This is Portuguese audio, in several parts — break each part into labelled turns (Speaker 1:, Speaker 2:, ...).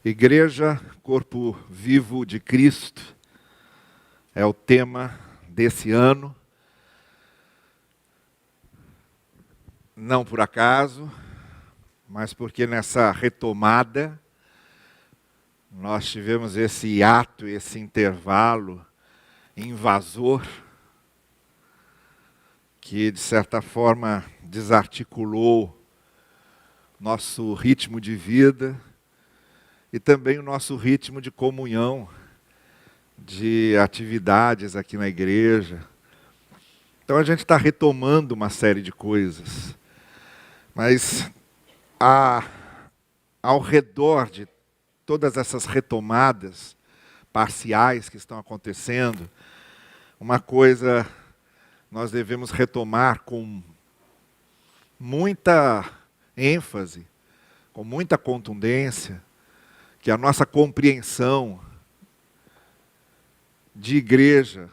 Speaker 1: Igreja, corpo vivo de Cristo, é o tema desse ano. Não por acaso, mas porque nessa retomada nós tivemos esse hiato, esse intervalo invasor, que de certa forma desarticulou nosso ritmo de vida e também o nosso ritmo de comunhão, de atividades aqui na igreja. Então a gente está retomando uma série de coisas, mas ao redor de todas essas retomadas parciais que estão acontecendo, uma coisa nós devemos retomar com muita ênfase, com muita contundência, que a nossa compreensão de igreja,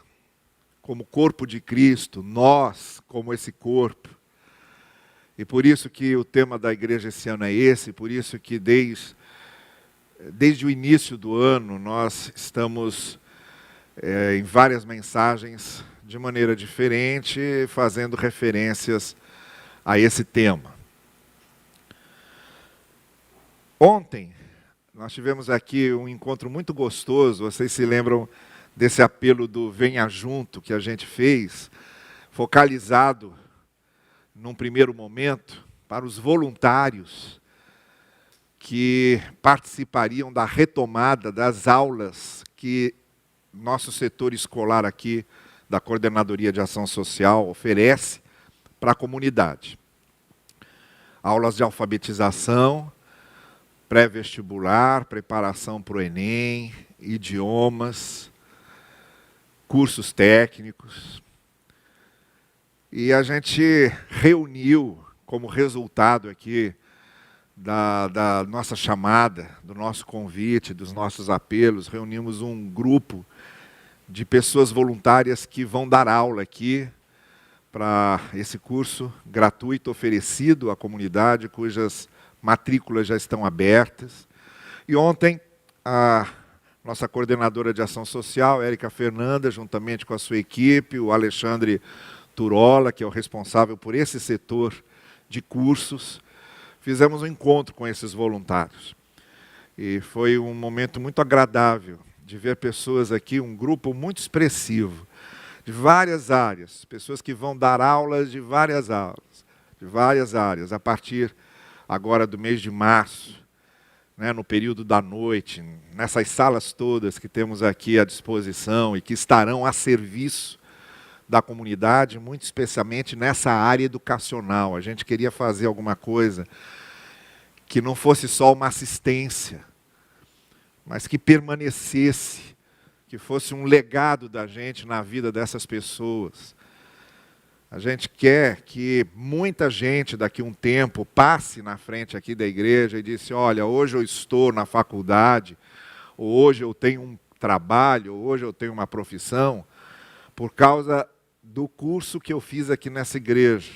Speaker 1: como corpo de Cristo, nós como esse corpo. E por isso que o tema da igreja esse ano é esse, por isso que desde o início do ano nós estamos em várias mensagens de maneira diferente, fazendo referências a esse tema. Ontem nós tivemos aqui um encontro muito gostoso, vocês se lembram desse apelo do Venha Junto que a gente fez, focalizado num primeiro momento para os voluntários que participariam da retomada das aulas que nosso setor escolar aqui da Coordenadoria de Ação Social oferece para a comunidade. Aulas de alfabetização, pré-vestibular, preparação para o Enem, idiomas, cursos técnicos. E a gente reuniu, como resultado aqui da nossa chamada, do nosso convite, dos nossos apelos, reunimos um grupo de pessoas voluntárias que vão dar aula aqui para esse curso gratuito oferecido à comunidade, cujas matrículas já estão abertas. E ontem, a nossa coordenadora de ação social, Érica Fernanda, juntamente com a sua equipe, o Alexandre Turola, que é o responsável por esse setor de cursos, fizemos um encontro com esses voluntários. E foi um momento muito agradável de ver pessoas aqui, um grupo muito expressivo, de várias áreas, pessoas que vão dar aulas de várias áreas, a partir agora do mês de março, no período da noite, nessas salas todas que temos aqui à disposição e que estarão a serviço da comunidade, muito especialmente nessa área educacional. A gente queria fazer alguma coisa que não fosse só uma assistência, mas que permanecesse, que fosse um legado da gente na vida dessas pessoas. A gente quer que muita gente daqui a um tempo passe na frente aqui da igreja e disse, olha, hoje eu estou na faculdade, ou hoje eu tenho um trabalho, ou hoje eu tenho uma profissão, por causa do curso que eu fiz aqui nessa igreja.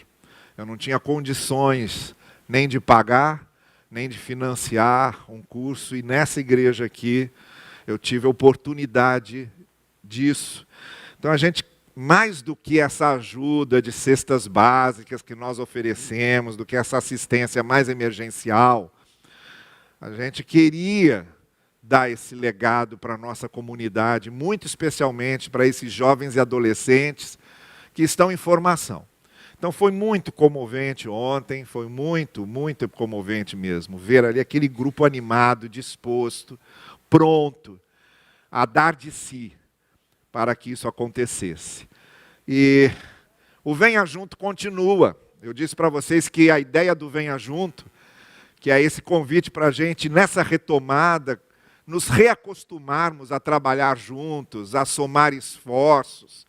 Speaker 1: Eu não tinha condições nem de pagar, nem de financiar um curso, e nessa igreja aqui eu tive a oportunidade disso. Então a gente, mais do que essa ajuda de cestas básicas que nós oferecemos, do que essa assistência mais emergencial, a gente queria dar esse legado para a nossa comunidade, muito especialmente para esses jovens e adolescentes que estão em formação. Então foi muito comovente ontem, foi muito comovente mesmo, ver ali aquele grupo animado, disposto, pronto a dar de si para que isso acontecesse. E o Venha Junto continua. Eu disse para vocês que a ideia do Venha Junto, que é esse convite para a gente, nessa retomada, nos reacostumarmos a trabalhar juntos, a somar esforços,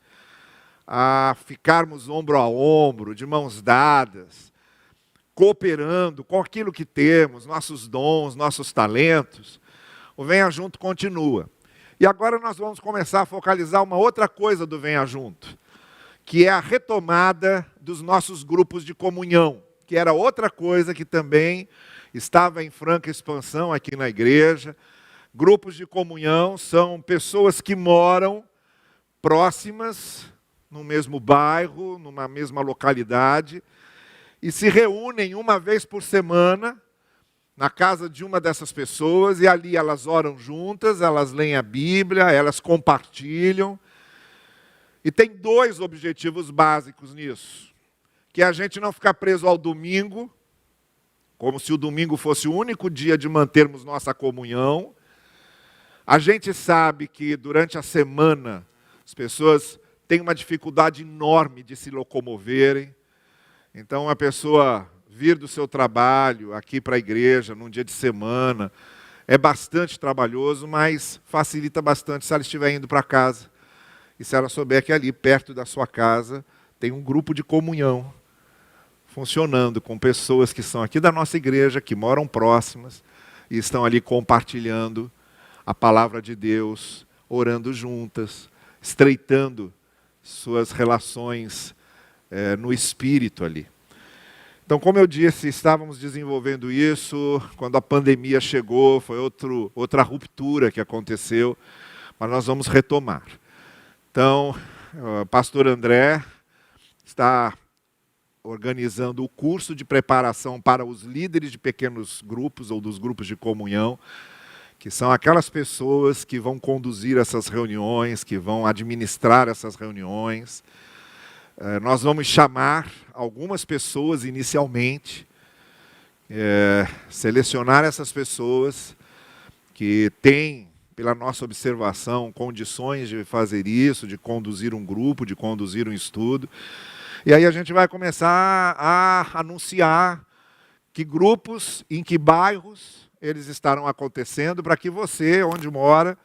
Speaker 1: a ficarmos ombro a ombro, de mãos dadas, cooperando com aquilo que temos, nossos dons, nossos talentos. O Venha Junto continua. E agora nós vamos começar a focalizar uma outra coisa do Venha Junto, que é a retomada dos nossos grupos de comunhão, que era outra coisa que também estava em franca expansão aqui na igreja. Grupos de comunhão são pessoas que moram próximas, no mesmo bairro, numa mesma localidade, e se reúnem uma vez por semana na casa de uma dessas pessoas, e ali elas oram juntas, elas leem a Bíblia, elas compartilham. E tem dois objetivos básicos nisso, que é a gente não ficar preso ao domingo, como se o domingo fosse o único dia de mantermos nossa comunhão. A gente sabe que durante a semana as pessoas têm uma dificuldade enorme de se locomoverem. Então a pessoa vir do seu trabalho aqui para a igreja num dia de semana é bastante trabalhoso, mas facilita bastante se ela estiver indo para casa. E se ela souber que ali perto da sua casa tem um grupo de comunhão funcionando com pessoas que são aqui da nossa igreja, que moram próximas e estão ali compartilhando a palavra de Deus, orando juntas, estreitando suas relações no espírito ali. Então, como eu disse, estávamos desenvolvendo isso, quando a pandemia chegou, foi outra ruptura que aconteceu, mas nós vamos retomar. Então, o pastor André está organizando o curso de preparação para os líderes de pequenos grupos ou dos grupos de comunhão, que são aquelas pessoas que vão conduzir essas reuniões, que vão administrar essas reuniões. Nós vamos chamar algumas pessoas inicialmente, selecionar essas pessoas que têm, pela nossa observação, condições de fazer isso, de conduzir um grupo, de conduzir um estudo. E aí a gente vai começar a anunciar que grupos, em que bairros eles estarão acontecendo, para que você, onde mora,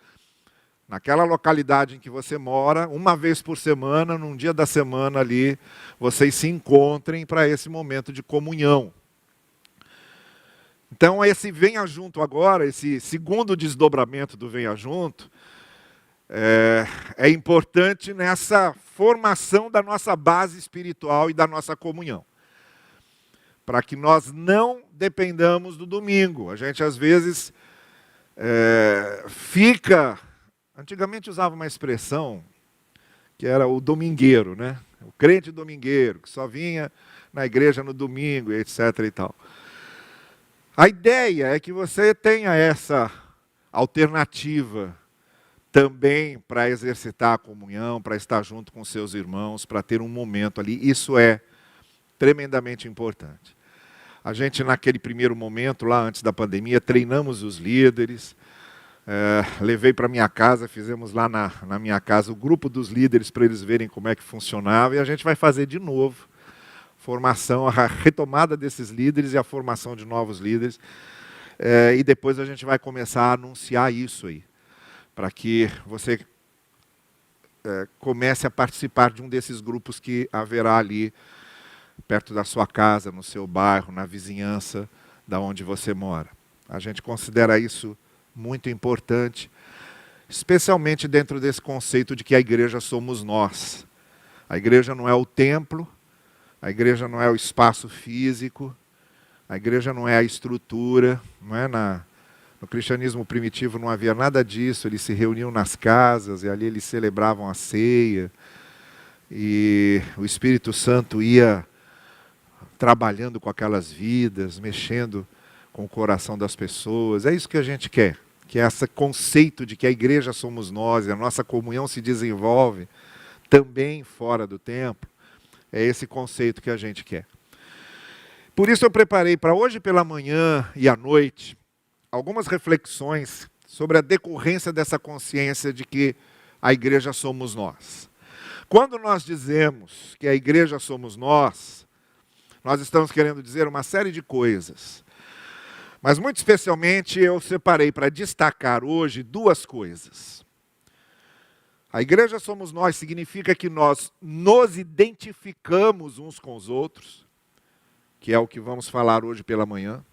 Speaker 1: naquela localidade em que você mora, uma vez por semana, num dia da semana ali, vocês se encontrem para esse momento de comunhão. Então, esse Venha Junto agora, esse segundo desdobramento do Venha Junto, é importante nessa formação da nossa base espiritual e da nossa comunhão. Para que nós não dependamos do domingo. A gente, às vezes, fica... Antigamente usava uma expressão que era o domingueiro, né? O crente domingueiro, que só vinha na igreja no domingo, etc. e tal. A ideia é que você tenha essa alternativa também para exercitar a comunhão, para estar junto com seus irmãos, para ter um momento ali. Isso é tremendamente importante. A gente, naquele primeiro momento, lá antes da pandemia, treinamos os líderes. Levei para minha casa, fizemos lá na minha casa o grupo dos líderes para eles verem como é que funcionava, e a gente vai fazer de novo formação, a retomada desses líderes e a formação de novos líderes, e depois a gente vai começar a anunciar isso aí, para que você comece a participar de um desses grupos que haverá ali perto da sua casa, no seu bairro, na vizinhança da onde você mora. A gente considera isso muito importante, especialmente dentro desse conceito de que a igreja somos nós. A igreja não é o templo, a igreja não é o espaço físico, a igreja não é a estrutura, não é no cristianismo primitivo não havia nada disso, eles se reuniam nas casas e ali eles celebravam a ceia, e o Espírito Santo ia trabalhando com aquelas vidas, mexendo com o coração das pessoas. É isso que a gente quer, que é esse conceito de que a igreja somos nós, e a nossa comunhão se desenvolve também fora do templo. É esse conceito que a gente quer. Por isso eu preparei para hoje pela manhã e à noite algumas reflexões sobre a decorrência dessa consciência de que a igreja somos nós. Quando nós dizemos que a igreja somos nós estamos querendo dizer uma série de coisas. Mas muito especialmente eu separei para destacar hoje duas coisas. A igreja somos nós significa que nós nos identificamos uns com os outros, que é o que vamos falar hoje pela manhã.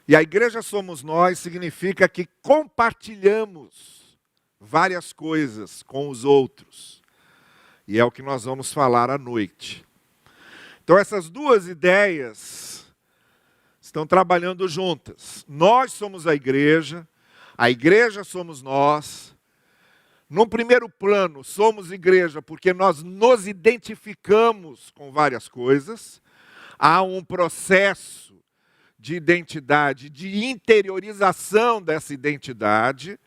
Speaker 1: E a igreja somos nós significa que compartilhamos várias coisas com os outros. E é o que nós vamos falar à noite. Então essas duas ideias estão trabalhando juntas. Nós somos a igreja, A igreja somos nós. Num primeiro plano, somos igreja porque nós nos identificamos com várias coisas. Há um processo de identidade, de interiorização dessa identidade.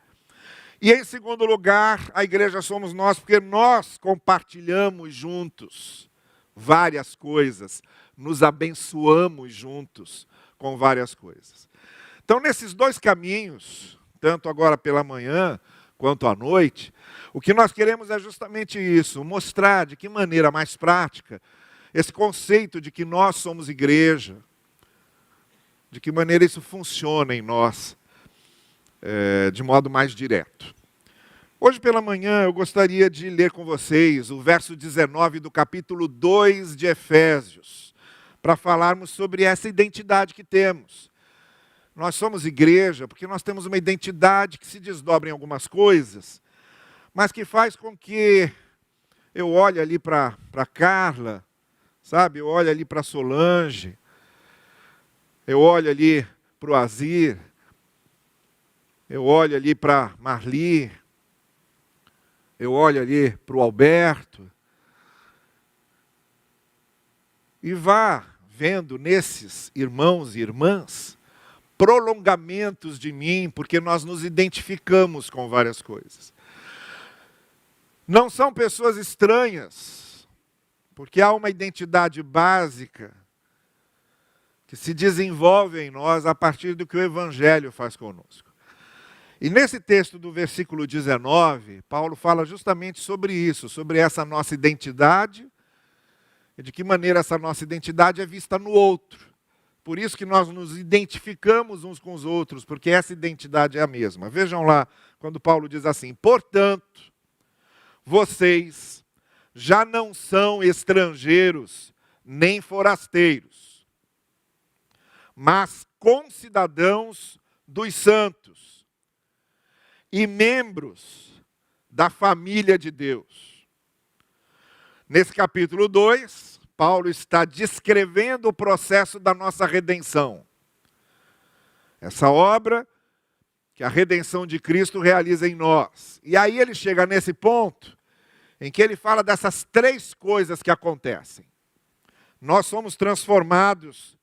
Speaker 1: E em segundo lugar, a igreja somos nós porque nós compartilhamos juntos várias coisas, nos abençoamos juntos com várias coisas. Então, nesses dois caminhos, tanto agora pela manhã quanto à noite, o que nós queremos é justamente isso, mostrar de que maneira mais prática esse conceito de que nós somos igreja, de que maneira isso funciona em nós, de modo mais direto. Hoje pela manhã eu gostaria de ler com vocês o verso 19 do capítulo 2 de Efésios, para falarmos sobre essa identidade que temos. Nós somos igreja porque nós temos uma identidade que se desdobra em algumas coisas, mas que faz com que eu olhe ali para Carla, sabe? Eu olho ali para Solange, eu olho ali para o Azir, eu olho ali para Marli, eu olho ali para o Alberto, e vá vendo nesses irmãos e irmãs prolongamentos de mim, porque nós nos identificamos com várias coisas. Não são pessoas estranhas, porque há uma identidade básica que se desenvolve em nós a partir do que o Evangelho faz conosco. E nesse texto do versículo 19, Paulo fala justamente sobre isso, sobre essa nossa identidade e de que maneira essa nossa identidade é vista no outro. Por isso que nós nos identificamos uns com os outros, porque essa identidade é a mesma. Vejam lá, quando Paulo diz assim: portanto, vocês já não são estrangeiros nem forasteiros, mas concidadãos dos santos e membros da família de Deus. Nesse capítulo 2, Paulo está descrevendo o processo da nossa redenção. Essa obra que a redenção de Cristo realiza em nós. E aí ele chega nesse ponto em que ele fala dessas três coisas que acontecem. Nós somos transformados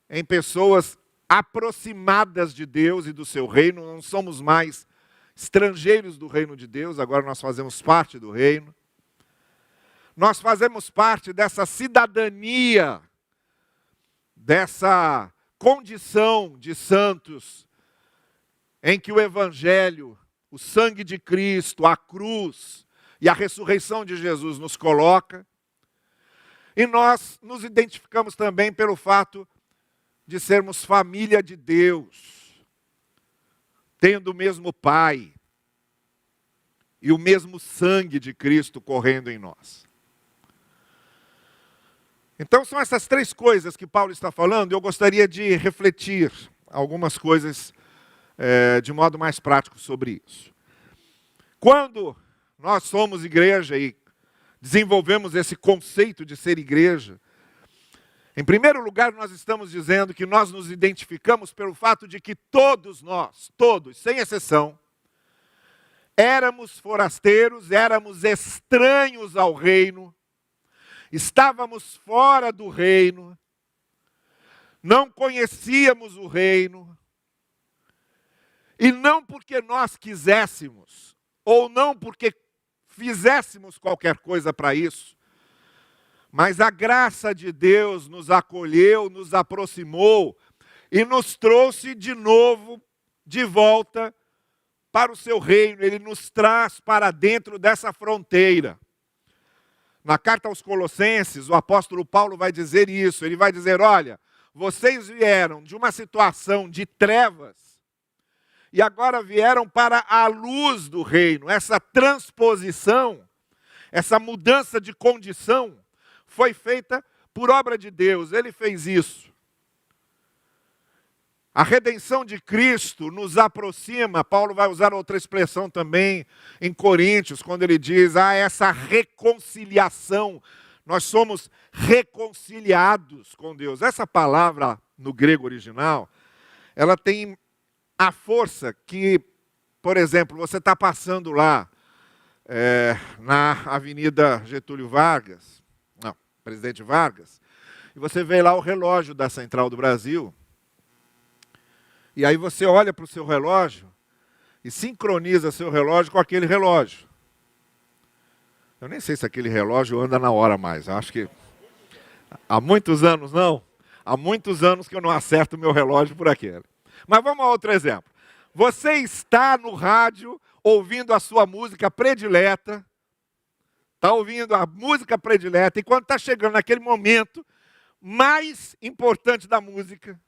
Speaker 1: em pessoas aproximadas de Deus e do seu reino, não somos mais estrangeiros do reino de Deus, agora nós fazemos parte do reino. Nós fazemos parte dessa cidadania, dessa condição de santos, em que o Evangelho, o sangue de Cristo, a cruz e a ressurreição de Jesus nos coloca. E nós nos identificamos também pelo fato de sermos família de Deus, tendo o mesmo Pai e o mesmo sangue de Cristo correndo em nós. Então são essas três coisas que Paulo está falando, e eu gostaria de refletir algumas coisas de modo mais prático sobre isso. Quando nós somos igreja e desenvolvemos esse conceito de ser igreja, em primeiro lugar nós estamos dizendo que nós nos identificamos pelo fato de que todos nós, todos, sem exceção, éramos forasteiros, éramos estranhos ao reino, estávamos fora do reino, não conhecíamos o reino, e não porque nós quiséssemos, ou não porque fizéssemos qualquer coisa para isso, mas a graça de Deus nos acolheu, nos aproximou e nos trouxe de novo, de volta para o seu reino. Ele nos traz para dentro dessa fronteira. Na carta aos Colossenses, o apóstolo Paulo vai dizer isso. Ele vai dizer, olha, vocês vieram de uma situação de trevas e agora vieram para a luz do reino. Essa transposição, essa mudança de condição foi feita por obra de Deus. Ele fez isso. A redenção de Cristo nos aproxima. Paulo vai usar outra expressão também em Coríntios, quando ele diz, essa reconciliação. Nós somos reconciliados com Deus. Essa palavra, no grego original, ela tem a força que, por exemplo, você está passando lá na Avenida Getúlio Vargas, não, Presidente Vargas, e você vê lá o relógio da Central do Brasil, e aí você olha para o seu relógio e sincroniza seu relógio com aquele relógio. Eu nem sei se aquele relógio anda na hora mais, eu acho que há muitos anos não, há muitos anos que eu não acerto o meu relógio por aquele. Mas vamos a outro exemplo. Você está no rádio ouvindo a sua música predileta, está ouvindo a música predileta, e quando está chegando naquele momento mais importante da música,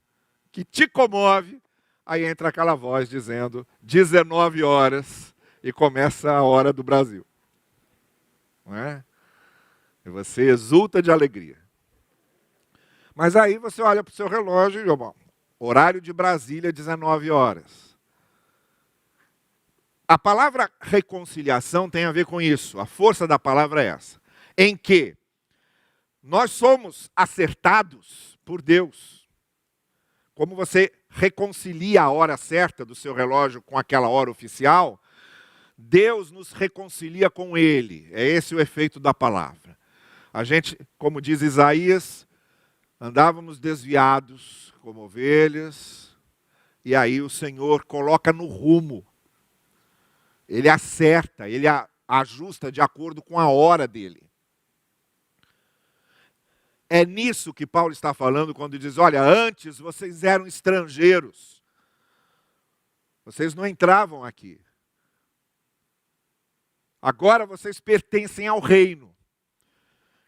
Speaker 1: que te comove, aí entra aquela voz dizendo 19 horas e começa a hora do Brasil. Não é? E você exulta de alegria. Mas aí você olha para o seu relógio e, bom, horário de Brasília, 19 horas. A palavra reconciliação tem a ver com isso. A força da palavra é essa. Em que nós somos acertados por Deus. Como você reconcilia a hora certa do seu relógio com aquela hora oficial, Deus nos reconcilia com Ele. É esse o efeito da palavra. A gente, como diz Isaías, andávamos desviados como ovelhas, e aí o Senhor coloca no rumo. Ele acerta, ele ajusta de acordo com a hora dele. É nisso que Paulo está falando quando diz, olha, antes vocês eram estrangeiros. Vocês não entravam aqui. Agora vocês pertencem ao reino.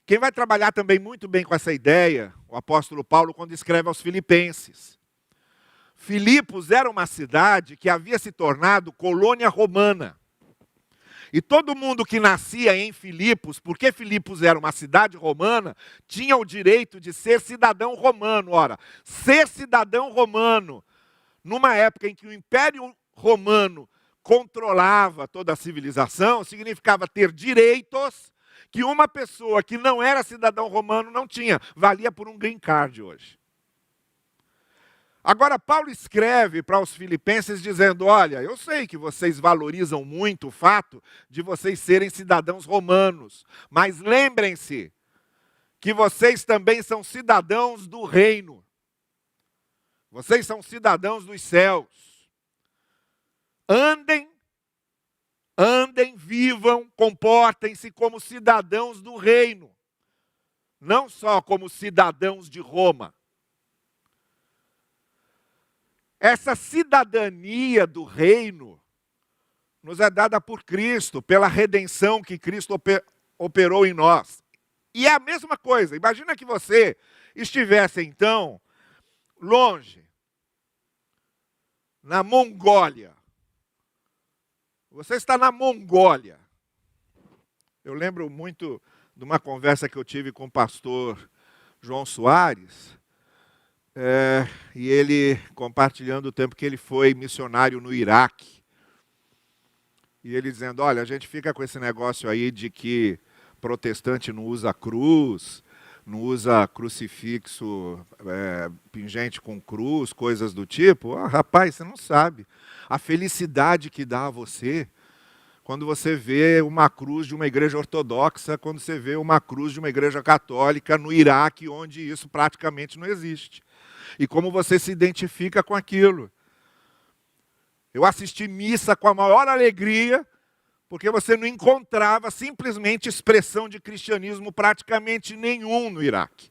Speaker 1: Quem vai trabalhar também muito bem com essa ideia, o apóstolo Paulo, quando escreve aos Filipenses. Filipos era uma cidade que havia se tornado colônia romana. E todo mundo que nascia em Filipos, porque Filipos era uma cidade romana, tinha o direito de ser cidadão romano. Ora, ser cidadão romano, numa época em que o Império Romano controlava toda a civilização, significava ter direitos que uma pessoa que não era cidadão romano não tinha. Valia por um green card hoje. Agora, Paulo escreve para os filipenses dizendo, olha, eu sei que vocês valorizam muito o fato de vocês serem cidadãos romanos, mas lembrem-se que vocês também são cidadãos do reino. Vocês são cidadãos dos céus. Andem, vivam, comportem-se como cidadãos do reino, não só como cidadãos de Roma. Essa cidadania do reino nos é dada por Cristo, pela redenção que Cristo operou em nós. E é a mesma coisa, imagina que você estivesse então longe, na Mongólia. Você está na Mongólia. Eu lembro muito de uma conversa que eu tive com o pastor João Soares, e ele compartilhando o tempo que ele foi missionário no Iraque. E ele dizendo, olha, a gente fica com esse negócio aí de que protestante não usa cruz, não usa crucifixo pingente com cruz, coisas do tipo. Rapaz, você não sabe a felicidade que dá a você quando você vê uma cruz de uma igreja ortodoxa, quando você vê uma cruz de uma igreja católica no Iraque, onde isso praticamente não existe. E como você se identifica com aquilo. Eu assisti missa com a maior alegria, porque você não encontrava simplesmente expressão de cristianismo praticamente nenhum no Iraque.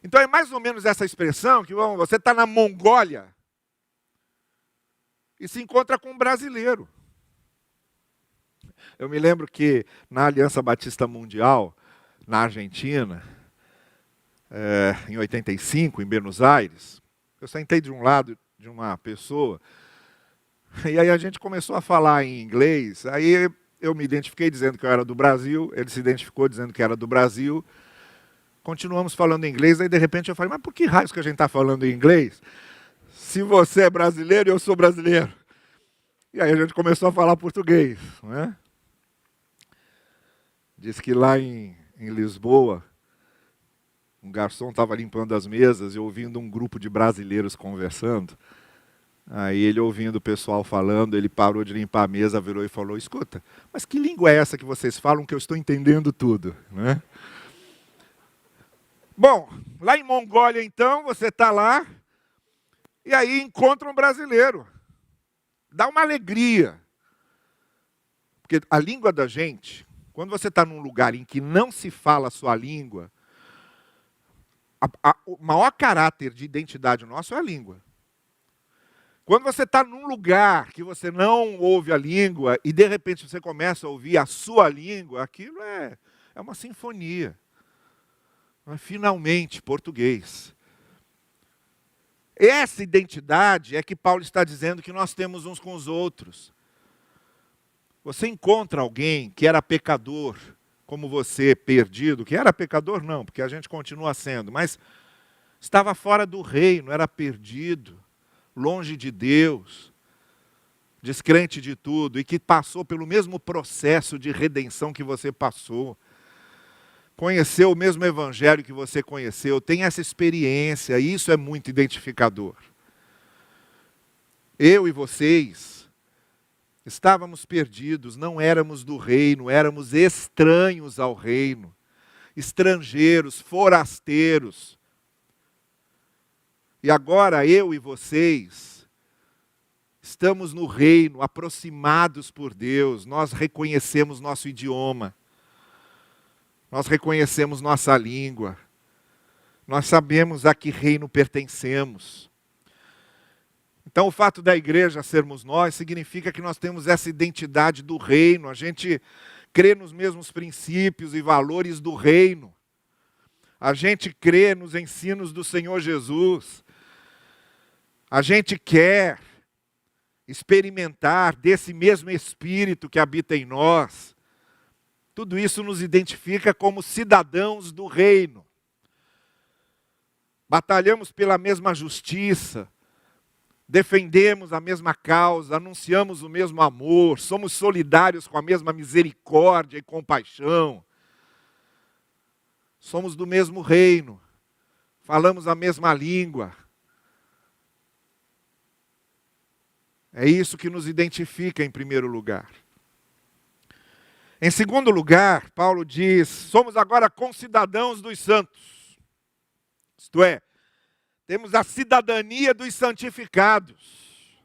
Speaker 1: Então é mais ou menos essa expressão que você está na Mongólia e se encontra com um brasileiro. Eu me lembro que na Aliança Batista Mundial, na Argentina, em 85, em Buenos Aires, eu sentei de um lado de uma pessoa, e aí a gente começou a falar em inglês, aí eu me identifiquei dizendo que eu era do Brasil, ele se identificou dizendo que era do Brasil, continuamos falando em inglês, aí de repente eu falei, mas por que raios que a gente está falando em inglês? Se você é brasileiro, eu sou brasileiro. E aí a gente começou a falar português, não é? Diz que lá em Lisboa, um garçom estava limpando as mesas e ouvindo um grupo de brasileiros conversando. Aí ele, ouvindo o pessoal falando, ele parou de limpar a mesa, virou e falou: escuta, mas que língua é essa que vocês falam que eu estou entendendo tudo, né? Bom, lá em Mongólia, então, você está lá, e aí encontra um brasileiro. Dá uma alegria. Porque a língua da gente, quando você está num lugar em que não se fala a sua língua, o maior caráter de identidade nosso é a língua. Quando você está num lugar que você não ouve a língua e de repente você começa a ouvir a sua língua, aquilo é uma sinfonia. Finalmente, português. Essa identidade é que Paulo está dizendo que nós temos uns com os outros. Você encontra alguém que era pecador, como você, perdido, que era pecador não, porque a gente continua sendo, mas estava fora do reino, era perdido, longe de Deus, descrente de tudo, e que passou pelo mesmo processo de redenção que você passou, conheceu o mesmo evangelho que você conheceu, tem essa experiência, e isso é muito identificador. Eu e vocês estávamos perdidos, não éramos do reino, éramos estranhos ao reino, estrangeiros, forasteiros. E agora eu e vocês estamos no reino, aproximados por Deus, nós reconhecemos nosso idioma, nós reconhecemos nossa língua, nós sabemos a que reino pertencemos. Então o fato da igreja sermos nós significa que nós temos essa identidade do reino, a gente crê nos mesmos princípios e valores do reino, a gente crê nos ensinos do Senhor Jesus, a gente quer experimentar desse mesmo Espírito que habita em nós. Tudo isso nos identifica como cidadãos do reino. Batalhamos pela mesma justiça, defendemos a mesma causa, anunciamos o mesmo amor, somos solidários com a mesma misericórdia e compaixão. Somos do mesmo reino, falamos a mesma língua. É isso que nos identifica em primeiro lugar. Em segundo lugar, Paulo diz, somos agora concidadãos dos santos. Isto é, temos a cidadania dos santificados.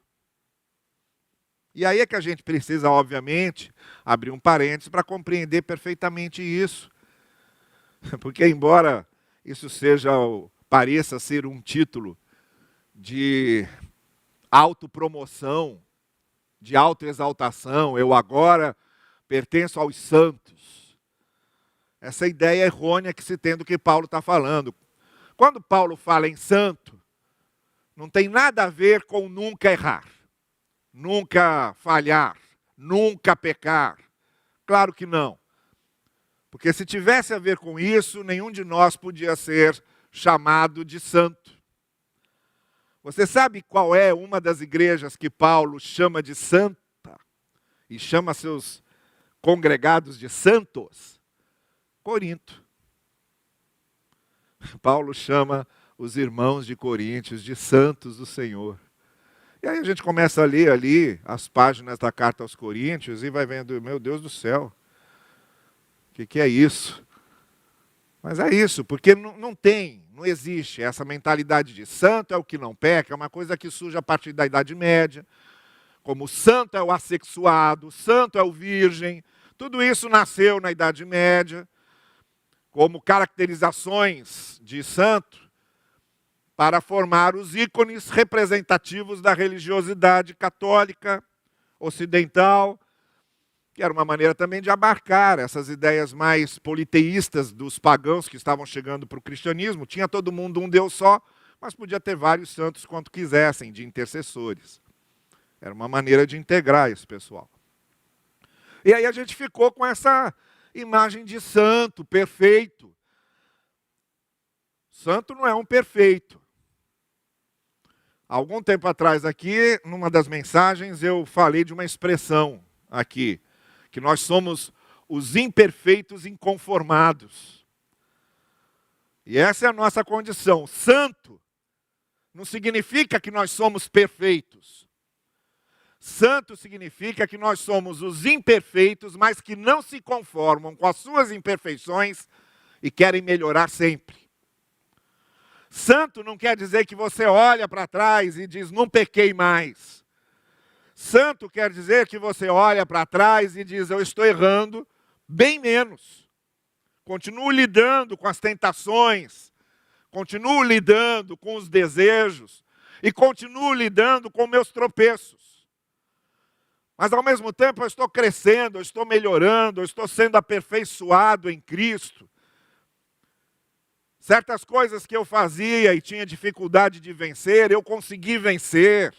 Speaker 1: E aí é que a gente precisa, obviamente, abrir um parênteses para compreender perfeitamente isso. Porque embora isso pareça ser um título de autopromoção, de autoexaltação, eu agora pertenço aos santos. Essa ideia errônea que se tem do que Paulo está falando. Quando Paulo fala em santo, não tem nada a ver com nunca errar, nunca falhar, nunca pecar. Claro que não. Porque se tivesse a ver com isso, nenhum de nós podia ser chamado de santo. Você sabe qual é uma das igrejas que Paulo chama de santa e chama seus congregados de santos? Corinto. Paulo chama os irmãos de Coríntios de santos do Senhor. E aí a gente começa a ler ali as páginas da carta aos Coríntios e vai vendo, meu Deus do céu, o que é isso? Mas é isso, porque não existe essa mentalidade de santo é o que não peca, é uma coisa que surge a partir da Idade Média, como santo é o assexuado, santo é o virgem, tudo isso nasceu na Idade Média, como caracterizações de santo, para formar os ícones representativos da religiosidade católica, ocidental, que era uma maneira também de abarcar essas ideias mais politeístas dos pagãos que estavam chegando para o cristianismo. Tinha todo mundo um Deus só, mas podia ter vários santos quanto quisessem, de intercessores. Era uma maneira de integrar esse pessoal. E aí a gente ficou com essa imagem de santo, perfeito. Santo não é um perfeito. Há algum tempo atrás aqui, numa das mensagens, eu falei de uma expressão aqui, que nós somos os imperfeitos inconformados. E essa é a nossa condição. Santo não significa que nós somos perfeitos. Santo significa que nós somos os imperfeitos, mas que não se conformam com as suas imperfeições e querem melhorar sempre. Santo não quer dizer que você olha para trás e diz, não pequei mais. Santo quer dizer que você olha para trás e diz, eu estou errando bem menos. Continuo lidando com as tentações, continuo lidando com os desejos e continuo lidando com meus tropeços. Mas ao mesmo tempo eu estou crescendo, eu estou melhorando, eu estou sendo aperfeiçoado em Cristo. Certas coisas que eu fazia e tinha dificuldade de vencer, eu consegui vencer.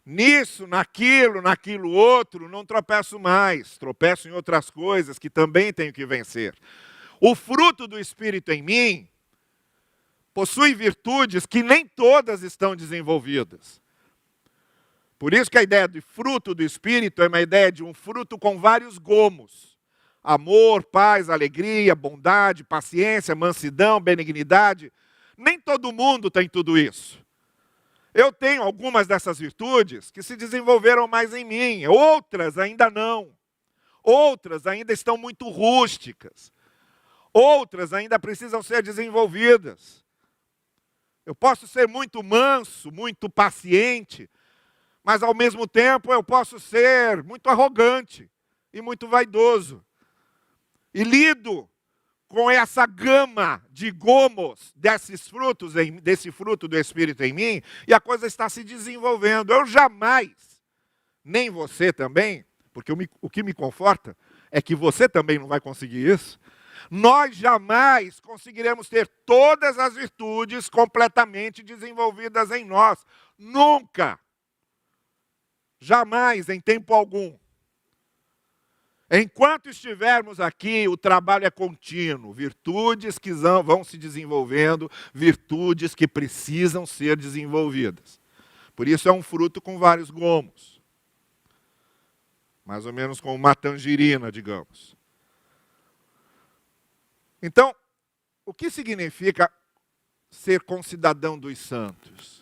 Speaker 1: Nisso, naquilo outro, não tropeço mais. Tropeço em outras coisas que também tenho que vencer. O fruto do Espírito em mim possui virtudes que nem todas estão desenvolvidas. Por isso que a ideia de fruto do Espírito é uma ideia de um fruto com vários gomos. Amor, paz, alegria, bondade, paciência, mansidão, benignidade. Nem todo mundo tem tudo isso. Eu tenho algumas dessas virtudes que se desenvolveram mais em mim. Outras ainda não. Outras ainda estão muito rústicas. Outras ainda precisam ser desenvolvidas. Eu posso ser muito manso, muito paciente, mas ao mesmo tempo eu posso ser muito arrogante e muito vaidoso. E lido com essa gama de gomos desses frutos, desse fruto do Espírito em mim, e a coisa está se desenvolvendo. Eu jamais, nem você também, porque o que me conforta é que você também não vai conseguir isso, nós jamais conseguiremos ter todas as virtudes completamente desenvolvidas em nós. Nunca. Jamais, em tempo algum. Enquanto estivermos aqui, o trabalho é contínuo. Virtudes que vão se desenvolvendo, virtudes que precisam ser desenvolvidas. Por isso é um fruto com vários gomos. Mais ou menos como uma tangerina, digamos. Então, o que significa ser concidadão dos santos?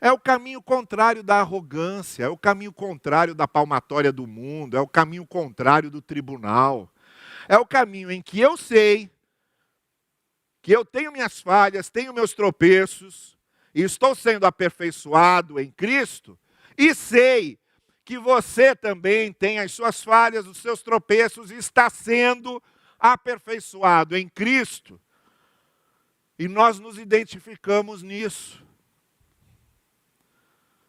Speaker 1: É o caminho contrário da arrogância, é o caminho contrário da palmatória do mundo, é o caminho contrário do tribunal. É o caminho em que eu sei que eu tenho minhas falhas, tenho meus tropeços, e estou sendo aperfeiçoado em Cristo, e sei que você também tem as suas falhas, os seus tropeços, e está sendo aperfeiçoado em Cristo. E nós nos identificamos nisso.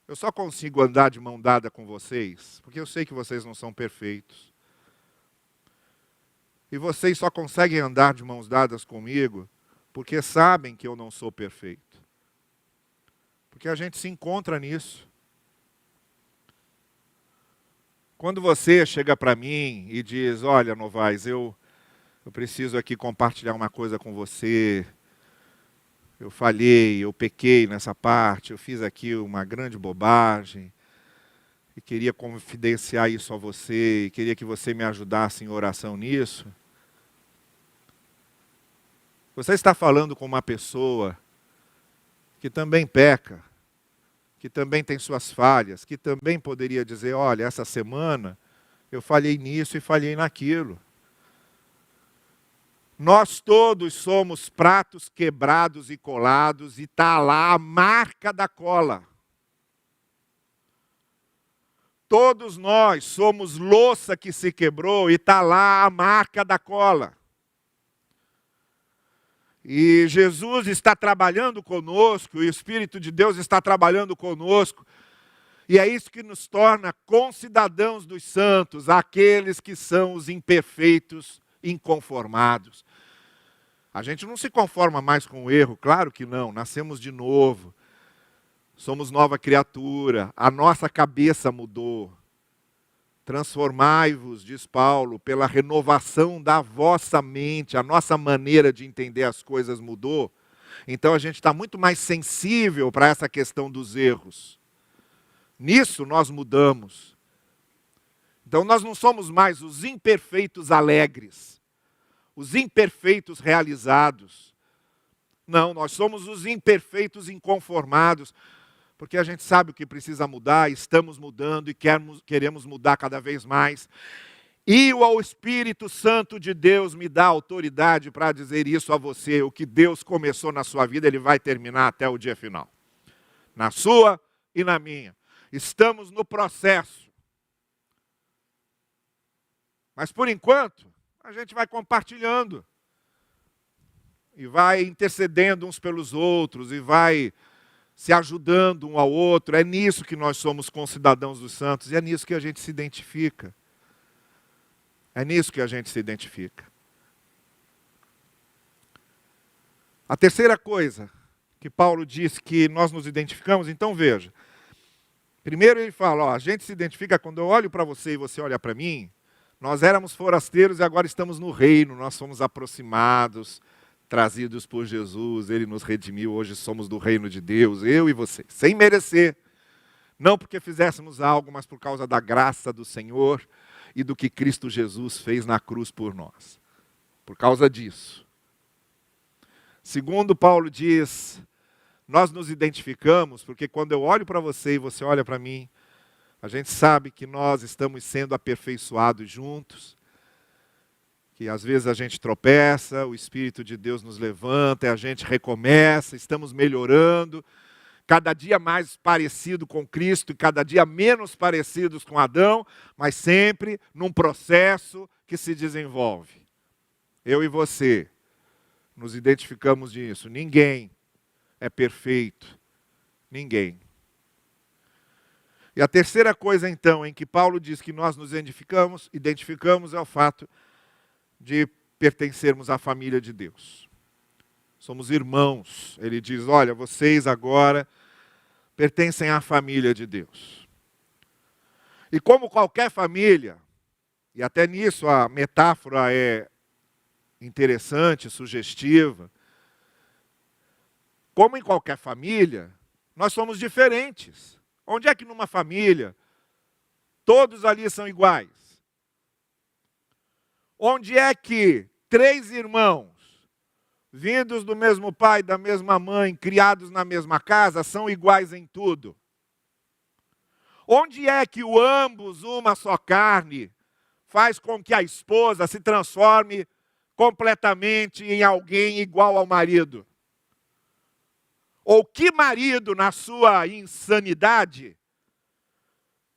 Speaker 1: Eu só consigo andar de mão dada com vocês, porque eu sei que vocês não são perfeitos. E vocês só conseguem andar de mãos dadas comigo, porque sabem que eu não sou perfeito. Porque a gente se encontra nisso. Quando você chega para mim e diz, olha, Novaes, eu preciso aqui compartilhar uma coisa com você. Eu falhei, eu pequei nessa parte, eu fiz aqui uma grande bobagem. E queria confidenciar isso a você, e queria que você me ajudasse em oração nisso. Você está falando com uma pessoa que também peca, que também tem suas falhas, que também poderia dizer, olha, essa semana eu falhei nisso e falhei naquilo. Nós todos somos pratos quebrados e colados, e está lá a marca da cola. Todos nós somos louça que se quebrou, e está lá a marca da cola. E Jesus está trabalhando conosco, e o Espírito de Deus está trabalhando conosco, e é isso que nos torna concidadãos dos santos, aqueles que são os imperfeitos, inconformados. A gente não se conforma mais com o erro, claro que não, nascemos de novo, somos nova criatura, a nossa cabeça mudou. Transformai-vos, diz Paulo, pela renovação da vossa mente, a nossa maneira de entender as coisas mudou. Então a gente está muito mais sensível para essa questão dos erros. Nisso nós mudamos. Então nós não somos mais os imperfeitos alegres, os imperfeitos realizados. Não, nós somos os imperfeitos inconformados, porque a gente sabe o que precisa mudar, estamos mudando e queremos mudar cada vez mais. E o Espírito Santo de Deus me dá autoridade para dizer isso a você. O que Deus começou na sua vida, Ele vai terminar até o dia final. Na sua e na minha. Estamos no processo. Mas por enquanto, a gente vai compartilhando. E vai intercedendo uns pelos outros. E vai se ajudando um ao outro. É nisso que nós somos concidadãos dos santos. E é nisso que a gente se identifica. É nisso que a gente se identifica. A terceira coisa que Paulo diz que nós nos identificamos, então veja. Primeiro ele fala, ó, a gente se identifica quando eu olho para você e você olha para mim. Nós éramos forasteiros e agora estamos no reino, nós somos aproximados, trazidos por Jesus, Ele nos redimiu, hoje somos do reino de Deus, eu e você, sem merecer. Não porque fizéssemos algo, mas por causa da graça do Senhor e do que Cristo Jesus fez na cruz por nós. Por causa disso. Segundo Paulo diz, nós nos identificamos porque quando eu olho para você e você olha para mim, a gente sabe que nós estamos sendo aperfeiçoados juntos, que às vezes a gente tropeça, o Espírito de Deus nos levanta, e a gente recomeça, estamos melhorando, cada dia mais parecido com Cristo e cada dia menos parecidos com Adão, mas sempre num processo que se desenvolve. Eu e você nos identificamos nisso. Ninguém é perfeito. Ninguém. E a terceira coisa, então, em que Paulo diz que nós nos identificamos é o fato de pertencermos à família de Deus. Somos irmãos. Ele diz, olha, vocês agora pertencem à família de Deus. E como qualquer família, e até nisso a metáfora é interessante, sugestiva, como em qualquer família, nós somos diferentes. Onde é que numa família todos ali são iguais? Onde é que 3 irmãos, vindos do mesmo pai, da mesma mãe, criados na mesma casa, são iguais em tudo? Onde é que o ambos, uma só carne, faz com que a esposa se transforme completamente em alguém igual ao marido? Ou que marido, na sua insanidade,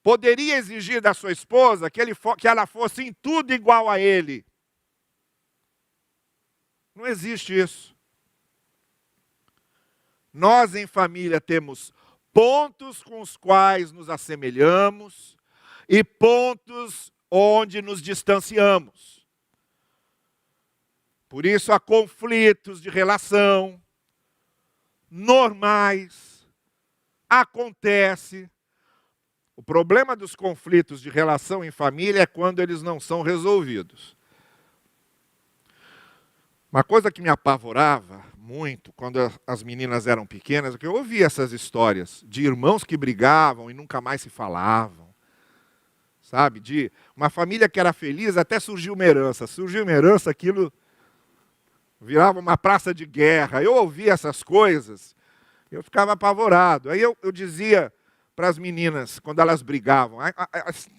Speaker 1: poderia exigir da sua esposa que ela fosse em tudo igual a ele? Não existe isso. Nós em família temos pontos com os quais nos assemelhamos e pontos onde nos distanciamos. Por isso há conflitos de relação normais, acontece. O problema dos conflitos de relação em família é quando eles não são resolvidos. Uma coisa que me apavorava muito quando as meninas eram pequenas é que eu ouvia essas histórias de irmãos que brigavam e nunca mais se falavam. Sabe? De uma família que era feliz até surgiu uma herança. Surgiu uma herança, aquilo virava uma praça de guerra. Eu ouvia essas coisas, eu ficava apavorado. Aí eu dizia para as meninas, quando elas brigavam,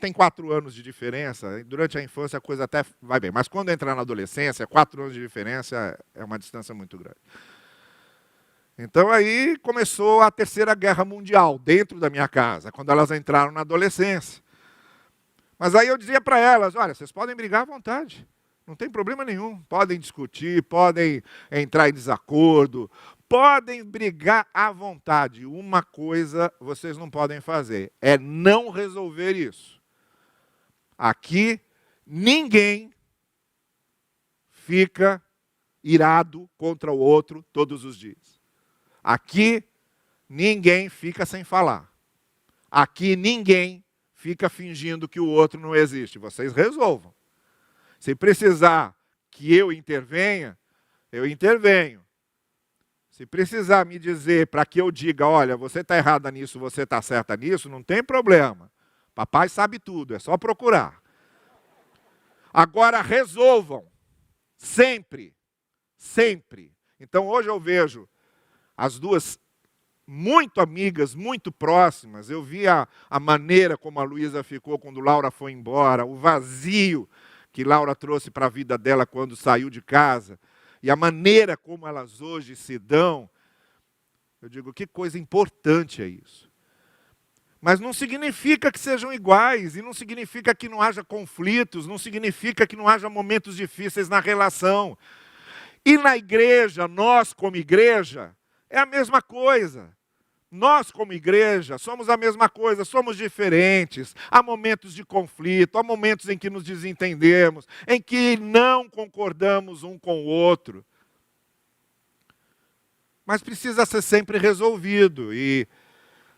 Speaker 1: tem 4 anos de diferença, durante a infância a coisa até vai bem, mas quando entrar na adolescência, 4 anos de diferença é uma distância muito grande. Então aí começou a Terceira Guerra Mundial, dentro da minha casa, quando elas entraram na adolescência. Mas aí eu dizia para elas, olha, vocês podem brigar à vontade. Não tem problema nenhum. Podem discutir, podem entrar em desacordo, podem brigar à vontade. Uma coisa vocês não podem fazer, é não resolver isso. Aqui, ninguém fica irado contra o outro todos os dias. Aqui, ninguém fica sem falar. Aqui, ninguém fica fingindo que o outro não existe. Vocês resolvam. Se precisar que eu intervenha, eu intervenho. Se precisar me dizer para que eu diga, olha, você está errada nisso, você está certa nisso, não tem problema. Papai sabe tudo, é só procurar. Agora resolvam, sempre, sempre. Então hoje eu vejo as duas muito amigas, muito próximas. Eu vi a maneira como a Luísa ficou quando Laura foi embora, o vazio que Laura trouxe para a vida dela quando saiu de casa, e a maneira como elas hoje se dão. Eu digo, que coisa importante é isso. Mas não significa que sejam iguais, e não significa que não haja conflitos, não significa que não haja momentos difíceis na relação. E na igreja, nós como igreja, é a mesma coisa. Nós como igreja somos a mesma coisa, somos diferentes. Há momentos de conflito, há momentos em que nos desentendemos, em que não concordamos um com o outro. Mas precisa ser sempre resolvido. E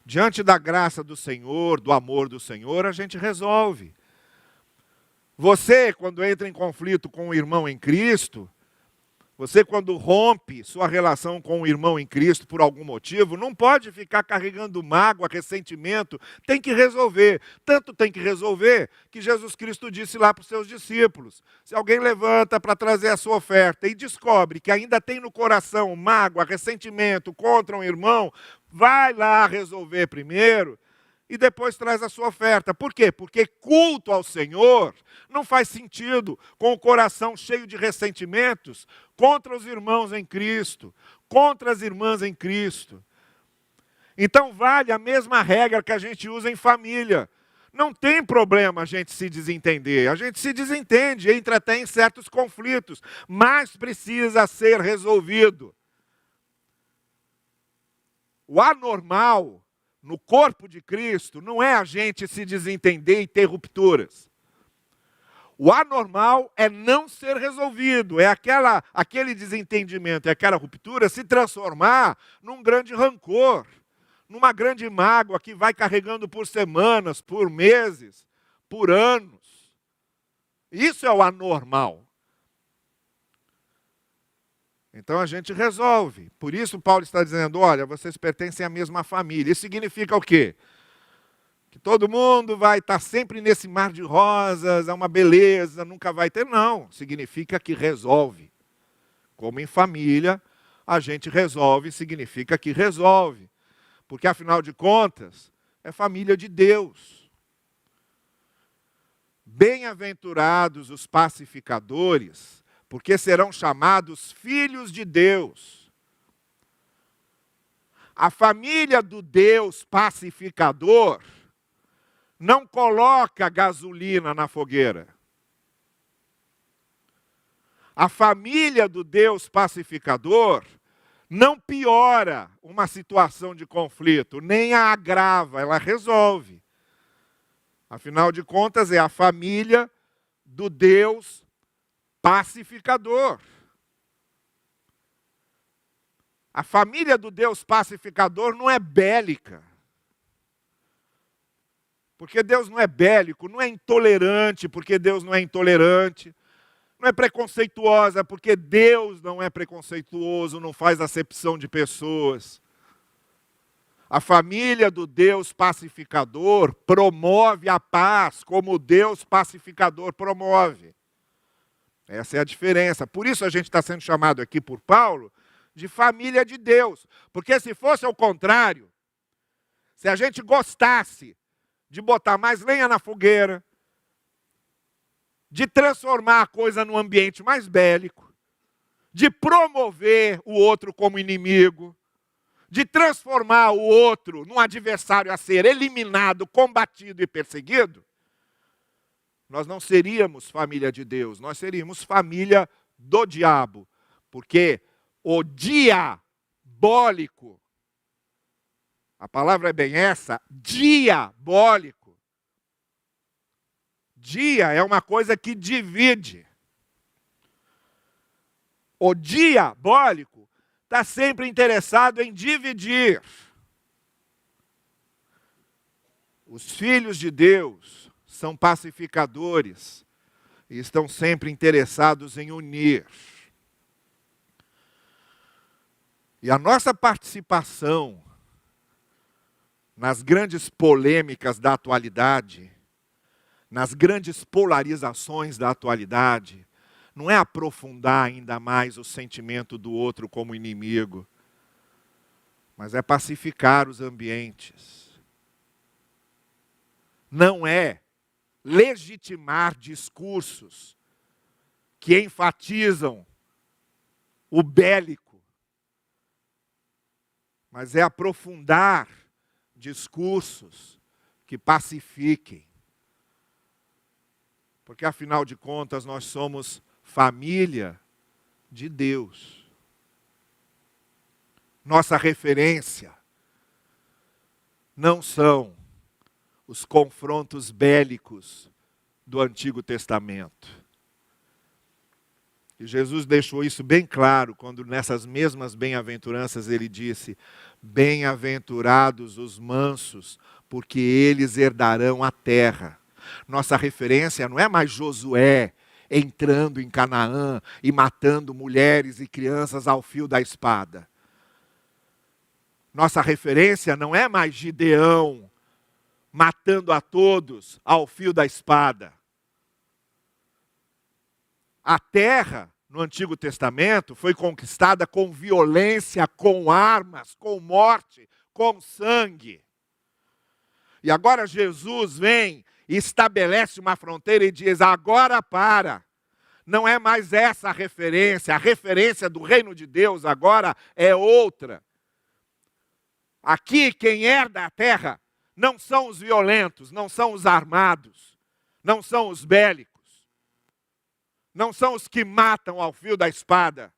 Speaker 1: diante da graça do Senhor, do amor do Senhor, a gente resolve. Você, quando entra em conflito com o irmão em Cristo, você, quando rompe sua relação com o irmão em Cristo por algum motivo, não pode ficar carregando mágoa, ressentimento, tem que resolver. Tanto tem que resolver que Jesus Cristo disse lá para os seus discípulos: se alguém levanta para trazer a sua oferta e descobre que ainda tem no coração mágoa, ressentimento contra um irmão, vai lá resolver primeiro e depois traz a sua oferta. Por quê? Porque culto ao Senhor não faz sentido com o coração cheio de ressentimentos contra os irmãos em Cristo, contra as irmãs em Cristo. Então vale a mesma regra que a gente usa em família. Não tem problema a gente se desentender. A gente se desentende, entra até em certos conflitos, mas precisa ser resolvido. O anormal no corpo de Cristo não é a gente se desentender e ter rupturas. O anormal é não ser resolvido, é aquele desentendimento, é aquela ruptura se transformar num grande rancor, numa grande mágoa que vai carregando por semanas, por meses, por anos. Isso é o anormal. Então a gente resolve. Por isso Paulo está dizendo, olha, vocês pertencem à mesma família. Isso significa o quê? Que todo mundo vai estar sempre nesse mar de rosas, é uma beleza, nunca vai ter. Não, significa que resolve. Como em família, a gente resolve, significa que resolve. Porque afinal de contas, é família de Deus. Bem-aventurados os pacificadores, porque serão chamados filhos de Deus. A família do Deus pacificador não coloca gasolina na fogueira. A família do Deus pacificador não piora uma situação de conflito, nem a agrava, ela resolve. Afinal de contas, é a família do Deus pacificador. A família do Deus pacificador não é bélica. Porque Deus não é bélico, não é intolerante, porque Deus não é intolerante. Não é preconceituosa, porque Deus não é preconceituoso, não faz acepção de pessoas. A família do Deus pacificador promove a paz, como o Deus pacificador promove. Essa é a diferença. Por isso a gente está sendo chamado aqui por Paulo de família de Deus. Porque se fosse ao contrário, se a gente gostasse de botar mais lenha na fogueira, de transformar a coisa num ambiente mais bélico, de promover o outro como inimigo, de transformar o outro num adversário a ser eliminado, combatido e perseguido, nós não seríamos família de Deus, nós seríamos família do diabo. Porque o diabólico, a palavra é bem essa, diabólico. Dia é uma coisa que divide. O diabólico está sempre interessado em dividir. Os filhos de Deus são pacificadores e estão sempre interessados em unir. E a nossa participação nas grandes polêmicas da atualidade, nas grandes polarizações da atualidade, não é aprofundar ainda mais o sentimento do outro como inimigo, mas é pacificar os ambientes. Não é legitimar discursos que enfatizam o bélico, mas é aprofundar discursos que pacifiquem. Porque, afinal de contas, nós somos família de Deus. Nossa referência não são os confrontos bélicos do Antigo Testamento. E Jesus deixou isso bem claro quando nessas mesmas bem-aventuranças ele disse: bem-aventurados os mansos, porque eles herdarão a terra. Nossa referência não é mais Josué entrando em Canaã e matando mulheres e crianças ao fio da espada. Nossa referência não é mais Gideão matando a todos ao fio da espada. A terra, no Antigo Testamento, foi conquistada com violência, com armas, com morte, com sangue. E agora Jesus vem e estabelece uma fronteira e diz: agora para. Não é mais essa a referência do reino de Deus agora é outra. Aqui quem herda a terra não são os violentos, não são os armados, não são os bélicos. Não são os que matam ao fio da espada.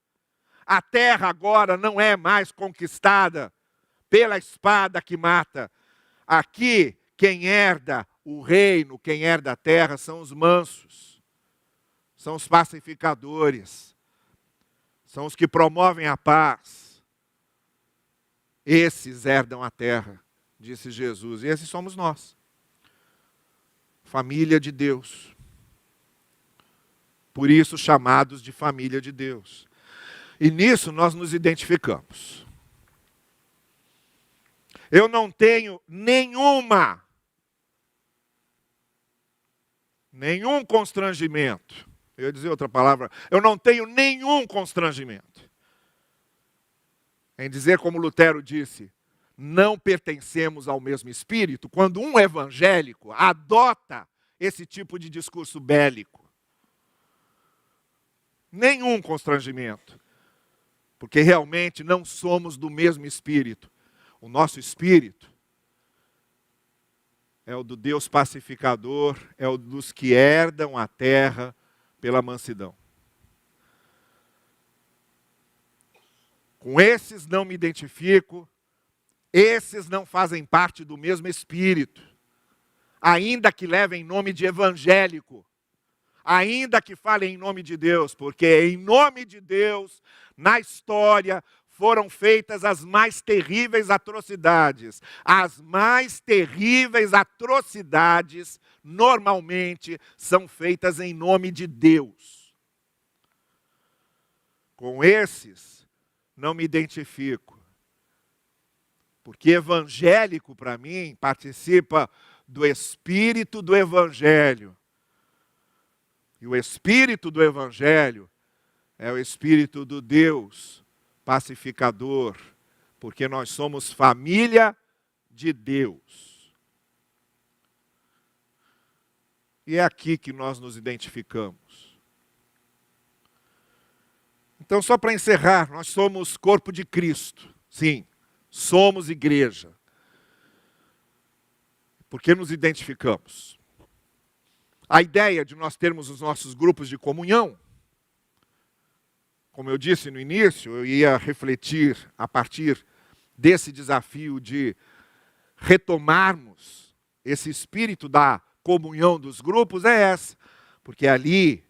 Speaker 1: A terra agora não é mais conquistada pela espada que mata. Aqui, quem herda o reino, quem herda a terra, são os mansos. São os pacificadores. São os que promovem a paz. Esses herdam a terra, disse Jesus. E esses somos nós. Família de Deus. Por isso, chamados de família de Deus. E nisso nós nos identificamos. Eu não tenho nenhum constrangimento. Eu ia dizer outra palavra. Eu não tenho nenhum constrangimento em dizer, como Lutero disse, não pertencemos ao mesmo espírito, quando um evangélico adota esse tipo de discurso bélico. Nenhum constrangimento, porque realmente não somos do mesmo espírito. O nosso espírito é o do Deus pacificador, é o dos que herdam a terra pela mansidão. Com esses não me identifico, esses não fazem parte do mesmo espírito, ainda que levem nome de evangélico. Ainda que falem em nome de Deus, porque em nome de Deus, na história, foram feitas as mais terríveis atrocidades. As mais terríveis atrocidades, normalmente, são feitas em nome de Deus. Com esses, não me identifico. Porque evangélico, para mim, participa do espírito do evangelho. E o espírito do evangelho é o espírito do Deus pacificador, porque nós somos família de Deus. E é aqui que nós nos identificamos. Então, só para encerrar, nós somos corpo de Cristo. Sim, somos igreja. Por que nos identificamos? A ideia de nós termos os nossos grupos de comunhão, como eu disse no início, eu ia refletir a partir desse desafio de retomarmos esse espírito da comunhão dos grupos, é essa. Porque ali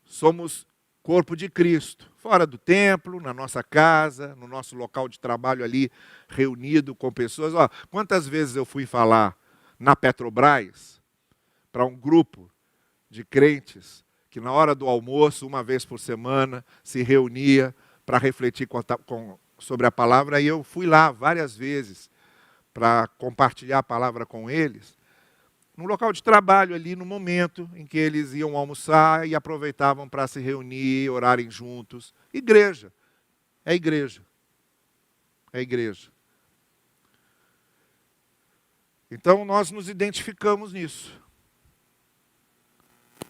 Speaker 1: somos corpo de Cristo, fora do templo, na nossa casa, no nosso local de trabalho ali, reunido com pessoas. Quantas vezes eu fui falar na Petrobras para um grupo de crentes que na hora do almoço, uma vez por semana, se reunia para refletir sobre a palavra. E eu fui lá várias vezes para compartilhar a palavra com eles. no local de trabalho ali, no momento em que eles iam almoçar e aproveitavam para se reunir, orarem juntos. Igreja. É igreja. É igreja. Então nós nos identificamos nisso.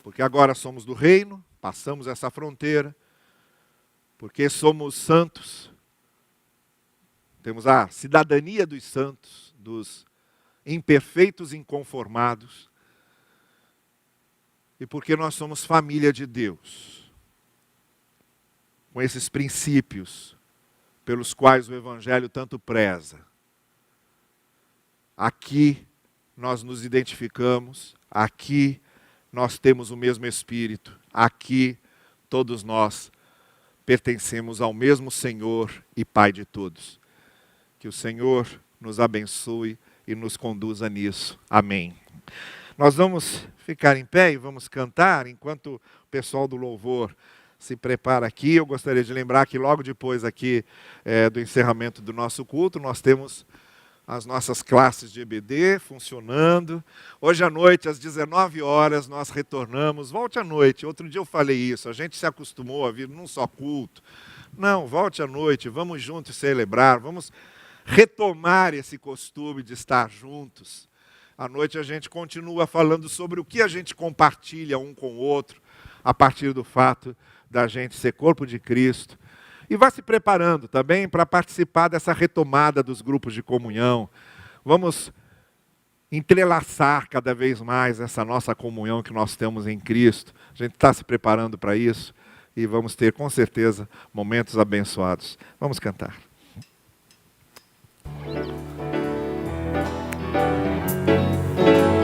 Speaker 1: Porque agora somos do reino, passamos essa fronteira, porque somos santos, temos a cidadania dos santos, dos imperfeitos inconformados, e porque nós somos família de Deus, com esses princípios pelos quais o Evangelho tanto preza. Aqui nós nos identificamos, aqui nós temos o mesmo Espírito, aqui todos nós pertencemos ao mesmo Senhor e Pai de todos. Que o Senhor nos abençoe e nos conduza nisso. Amém. Nós vamos ficar em pé e vamos cantar enquanto o pessoal do louvor se prepara aqui. Eu gostaria de lembrar que logo depois aqui do encerramento do nosso culto, nós temos as nossas classes de EBD funcionando. Hoje à noite, às 19 horas, nós retornamos. Volte à noite. Outro dia eu falei isso. A gente se acostumou a vir num só culto. Não, volte à noite. Vamos juntos celebrar. Vamos retomar esse costume de estar juntos. À noite a gente continua falando sobre o que a gente compartilha um com o outro, a partir do fato da gente ser corpo de Cristo. E vá se preparando também para participar dessa retomada dos grupos de comunhão. Vamos entrelaçar cada vez mais essa nossa comunhão que nós temos em Cristo. A gente está se preparando para isso e vamos ter, com certeza, momentos abençoados. Vamos cantar.